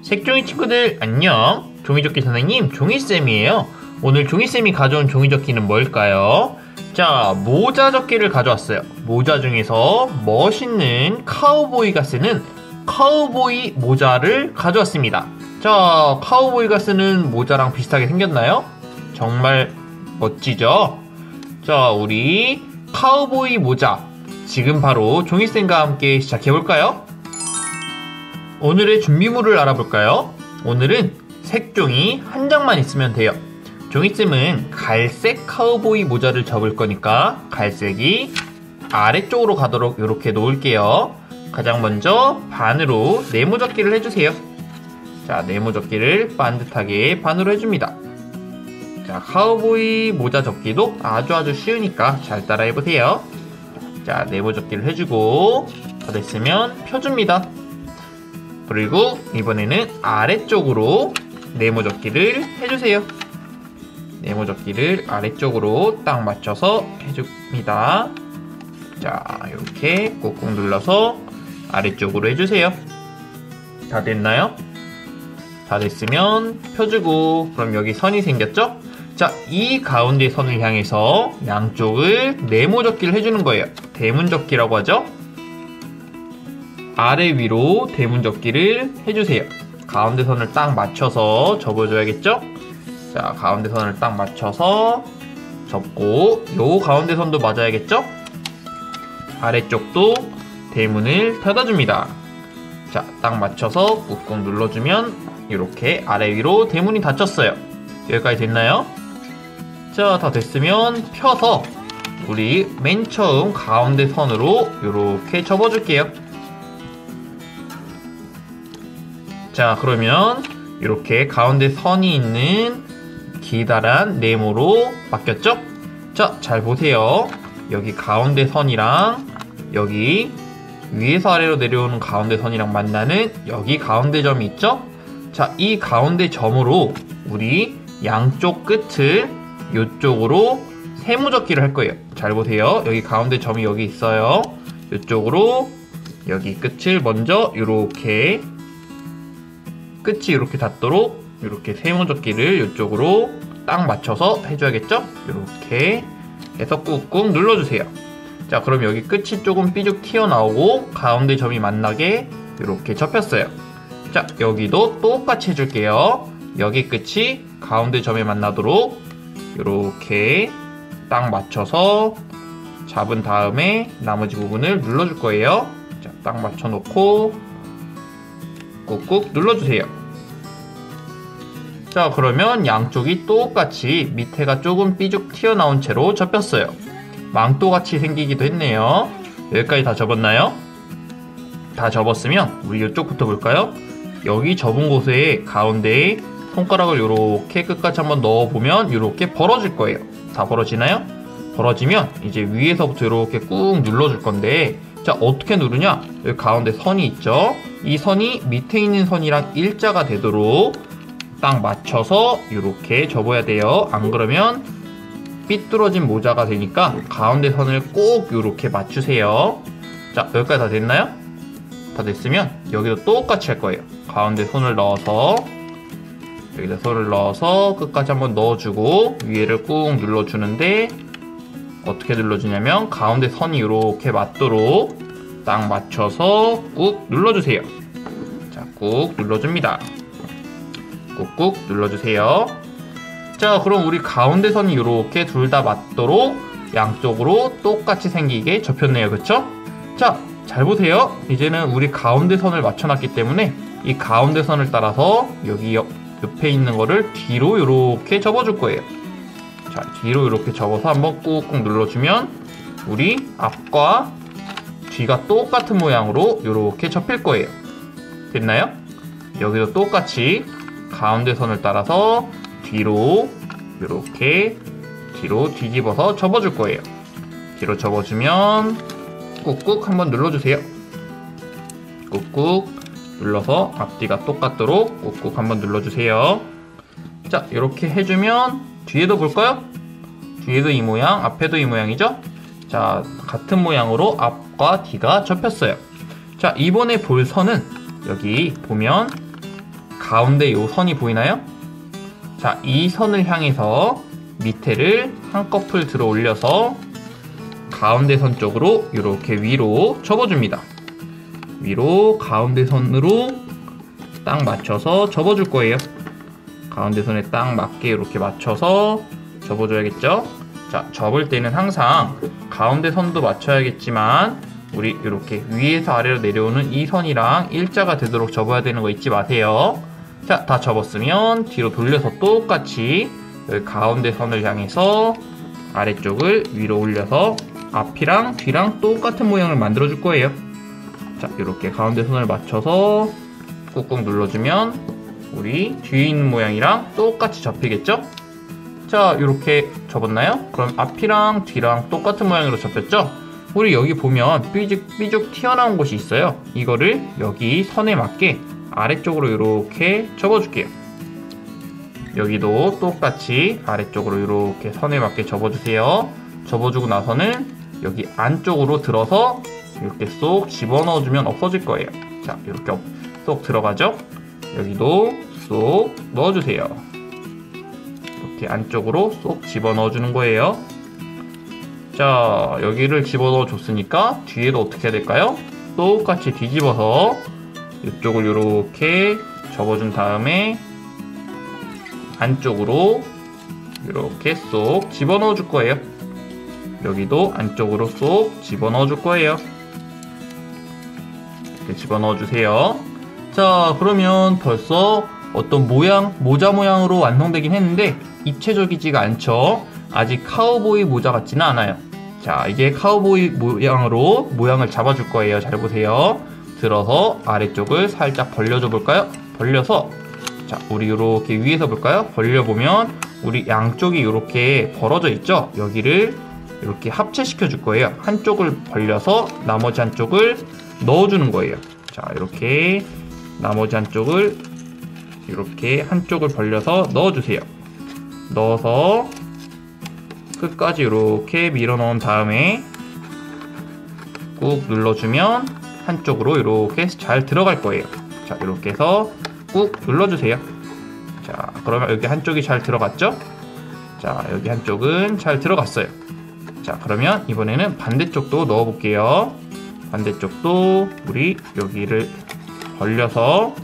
색종이 친구들 안녕. 종이접기 선생님 종이쌤이에요. 오늘 종이쌤이 가져온 종이접기는 뭘까요? 자, 모자접기를 가져왔어요. 모자 중에서 멋있는 카우보이가 쓰는 카우보이 모자를 가져왔습니다. 자, 카우보이가 쓰는 모자랑 비슷하게 생겼나요? 정말 멋지죠? 자, 우리 카우보이 모자 지금 바로 종이쌤과 함께 시작해볼까요? 오늘의 준비물을 알아볼까요? 오늘은 색종이 한 장만 있으면 돼요. 종이쌤은 갈색 카우보이 모자를 접을 거니까 갈색이 아래쪽으로 가도록 이렇게 놓을게요. 가장 먼저 반으로 네모접기를 해주세요. 자, 네모접기를 반듯하게 반으로 해줍니다. 자, 카우보이 모자 접기도 아주 쉬우니까 잘 따라해보세요. 자, 네모접기를 해주고 다 됐으면 펴줍니다. 그리고 이번에는 아래쪽으로 네모접기를 해주세요. 네모접기를 아래쪽으로 딱 맞춰서 해줍니다. 자, 이렇게 꾹꾹 눌러서 아래쪽으로 해주세요. 다 됐나요? 다 됐으면 펴주고, 그럼 여기 선이 생겼죠? 자, 이 가운데 선을 향해서 양쪽을 네모접기를 해주는 거예요. 대문접기라고 하죠? 아래 위로 대문접기를 해주세요. 가운데 선을 딱 맞춰서 접어줘야겠죠? 자, 가운데 선을 딱 맞춰서 접고, 요 가운데 선도 맞아야겠죠? 아래쪽도 대문을 닫아줍니다. 자, 딱 맞춰서 꾹꾹 눌러주면 이렇게 아래 위로 대문이 닫혔어요. 여기까지 됐나요? 자, 다 됐으면 펴서 우리 맨 처음 가운데 선으로 이렇게 접어줄게요. 자, 그러면 이렇게 가운데 선이 있는 기다란 네모로 바뀌었죠? 자, 잘 보세요. 여기 가운데 선이랑 여기 위에서 아래로 내려오는 가운데 선이랑 만나는 여기 가운데 점이 있죠? 자, 이 가운데 점으로 우리 양쪽 끝을 이쪽으로 세모접기를 할 거예요. 잘 보세요. 여기 가운데 점이 여기 있어요. 이쪽으로 여기 끝을 먼저 이렇게 끝이 이렇게 닿도록 이렇게 세모접기를 이쪽으로 딱 맞춰서 해줘야겠죠? 이렇게 해서 꾹꾹 눌러주세요. 자, 그럼 여기 끝이 조금 삐죽 튀어나오고 가운데 점이 만나게 이렇게 접혔어요. 자, 여기도 똑같이 해줄게요. 여기 끝이 가운데 점에 만나도록 이렇게 딱 맞춰서 잡은 다음에 나머지 부분을 눌러줄 거예요. 자, 딱 맞춰놓고 꾹꾹 눌러주세요. 자, 그러면 양쪽이 똑같이 밑에가 조금 삐죽 튀어나온 채로 접혔어요. 망토같이 생기기도 했네요. 여기까지 다 접었나요? 다 접었으면 우리 이쪽부터 볼까요? 여기 접은 곳에 가운데에 손가락을 이렇게 끝까지 한번 넣어보면 이렇게 벌어질 거예요. 다 벌어지나요? 벌어지면 이제 위에서부터 이렇게 꾹 눌러줄 건데, 자, 어떻게 누르냐? 여기 가운데 선이 있죠? 이 선이 밑에 있는 선이랑 일자가 되도록 딱 맞춰서 이렇게 접어야 돼요. 안 그러면 삐뚤어진 모자가 되니까 가운데 선을 꼭 이렇게 맞추세요. 자, 여기까지 다 됐나요? 다 됐으면 여기도 똑같이 할 거예요. 가운데 손을 넣어서 여기다 손을 넣어서 끝까지 한번 넣어주고 위에를 꾹 눌러주는데, 어떻게 눌러주냐면 가운데 선이 이렇게 맞도록 딱 맞춰서 꾹 눌러주세요. 자, 꾹 눌러줍니다. 꾹꾹 눌러주세요. 자, 그럼 우리 가운데 선이 이렇게 둘 다 맞도록 양쪽으로 똑같이 생기게 접혔네요. 그쵸? 자, 잘 보세요. 이제는 우리 가운데 선을 맞춰놨기 때문에 이 가운데 선을 따라서 여기 옆에 있는 거를 뒤로 이렇게 접어줄 거예요. 자, 뒤로 이렇게 접어서 한번 꾹꾹 눌러주면 우리 앞과 뒤가 똑같은 모양으로 이렇게 접힐 거예요. 됐나요? 여기도 똑같이 가운데 선을 따라서 뒤로 이렇게 뒤로 뒤집어서 접어줄 거예요. 뒤로 접어주면 꾹꾹 한번 눌러주세요. 꾹꾹 눌러서 앞뒤가 똑같도록 꾹꾹 한번 눌러주세요. 자, 이렇게 해주면 뒤에도 볼까요? 뒤에도 이 모양, 앞에도 이 모양이죠? 자, 같은 모양으로 앞과 뒤가 접혔어요. 자, 이번에 볼 선은 여기 보면 가운데 요 선이 보이나요? 자, 이 선을 향해서 밑에를 한꺼풀 들어 올려서 가운데 선 쪽으로 이렇게 위로 접어줍니다. 위로 가운데 선으로 딱 맞춰서 접어줄 거예요. 가운데 선에 딱 맞게 이렇게 맞춰서 접어줘야겠죠? 자, 접을 때는 항상 가운데 선도 맞춰야겠지만 우리 이렇게 위에서 아래로 내려오는 이 선이랑 일자가 되도록 접어야 되는 거 잊지 마세요. 자, 다 접었으면 뒤로 돌려서 똑같이 여기 가운데 선을 향해서 아래쪽을 위로 올려서 앞이랑 뒤랑 똑같은 모양을 만들어 줄 거예요. 자, 이렇게 가운데 선을 맞춰서 꾹꾹 눌러주면 우리 뒤에 있는 모양이랑 똑같이 접히겠죠? 자, 이렇게 접었나요? 그럼 앞이랑 뒤랑 똑같은 모양으로 접혔죠? 우리 여기 보면 삐죽 튀어나온 곳이 있어요. 이거를 여기 선에 맞게 아래쪽으로 이렇게 접어줄게요. 여기도 똑같이 아래쪽으로 이렇게 선에 맞게 접어주세요. 접어주고 나서는 여기 안쪽으로 들어서 이렇게 쏙 집어넣어주면 없어질 거예요. 자, 이렇게 쏙 들어가죠? 여기도 쏙 넣어주세요. 이렇게 안쪽으로 쏙 집어넣어주는 거예요. 자, 여기를 집어넣어 줬으니까 뒤에도 어떻게 해야 될까요? 똑같이 뒤집어서 이쪽을 이렇게 접어준 다음에 안쪽으로 이렇게 쏙 집어넣어 줄 거예요. 여기도 안쪽으로 쏙 집어넣어 줄 거예요. 이렇게 집어넣어 주세요. 자, 그러면 벌써 어떤 모양, 모자 모양으로 완성되긴 했는데 입체적이지가 않죠. 아직 카우보이 모자 같지는 않아요. 자, 이제 카우보이 모양으로 모양을 잡아줄 거예요. 잘 보세요. 들어서 아래쪽을 살짝 벌려줘 볼까요? 벌려서, 자, 우리 이렇게 위에서 볼까요? 벌려보면 우리 양쪽이 이렇게 벌어져 있죠? 여기를 이렇게 합체시켜 줄 거예요. 한쪽을 벌려서 나머지 한쪽을 넣어주는 거예요. 자, 이렇게 나머지 한쪽을 이렇게 한쪽을 벌려서 넣어주세요. 넣어서 끝까지 이렇게 밀어 넣은 다음에 꾹 눌러주면 한쪽으로 이렇게 잘 들어갈 거예요. 자, 이렇게 해서 꾹 눌러주세요. 자, 그러면 여기 한쪽이 잘 들어갔죠? 자, 여기 한쪽은 잘 들어갔어요. 자, 그러면 이번에는 반대쪽도 넣어 볼게요. 반대쪽도 우리 여기를 벌려서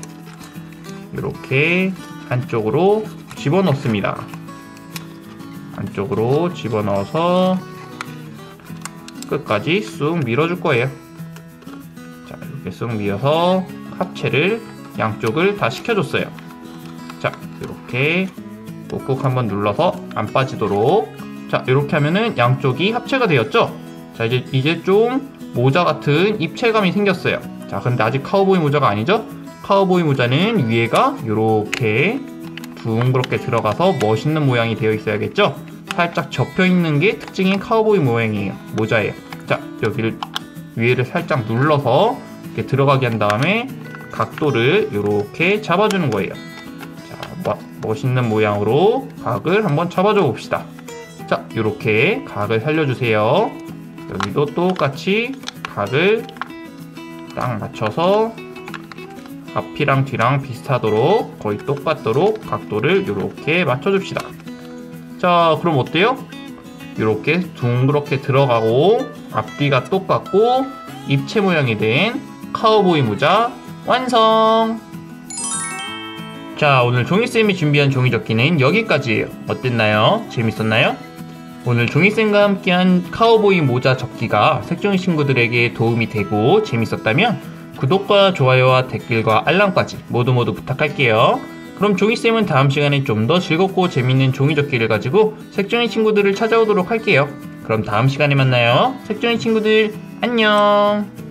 이렇게 안쪽으로 집어넣습니다. 안쪽으로 집어넣어서 끝까지 쑥 밀어줄 거예요. 자, 이렇게 쑥 밀어서 합체를 양쪽을 다 시켜줬어요. 자, 이렇게 꾹꾹 한번 눌러서 안 빠지도록. 자, 이렇게 하면은 양쪽이 합체가 되었죠? 자, 이제 좀 모자 같은 입체감이 생겼어요. 자, 근데 아직 카우보이 모자가 아니죠? 카우보이 모자는 위에가 이렇게 둥그렇게 들어가서 멋있는 모양이 되어 있어야겠죠? 살짝 접혀 있는 게 특징인 카우보이 모양이에요. 모자예요. 자, 여기를 위에를 살짝 눌러서 이렇게 들어가게 한 다음에 각도를 이렇게 잡아주는 거예요. 자, 멋있는 모양으로 각을 한번 잡아줘 봅시다. 자, 이렇게 각을 살려주세요. 여기도 똑같이 각을 딱 맞춰서 앞이랑 뒤랑 비슷하도록 거의 똑같도록 각도를 이렇게 맞춰줍시다. 자, 그럼 어때요? 이렇게 둥그렇게 들어가고 앞뒤가 똑같고 입체 모양이 된 카우보이 모자 완성! 자, 오늘 종이쌤이 준비한 종이접기는 여기까지예요. 어땠나요? 재밌었나요? 오늘 종이쌤과 함께한 카우보이 모자 접기가 색종이 친구들에게 도움이 되고 재밌었다면 구독과 좋아요와 댓글과 알람까지 모두 부탁할게요. 그럼 종이쌤은 다음 시간에 좀 더 즐겁고 재밌는 종이접기를 가지고 색종이 친구들을 찾아오도록 할게요. 그럼 다음 시간에 만나요. 색종이 친구들 안녕.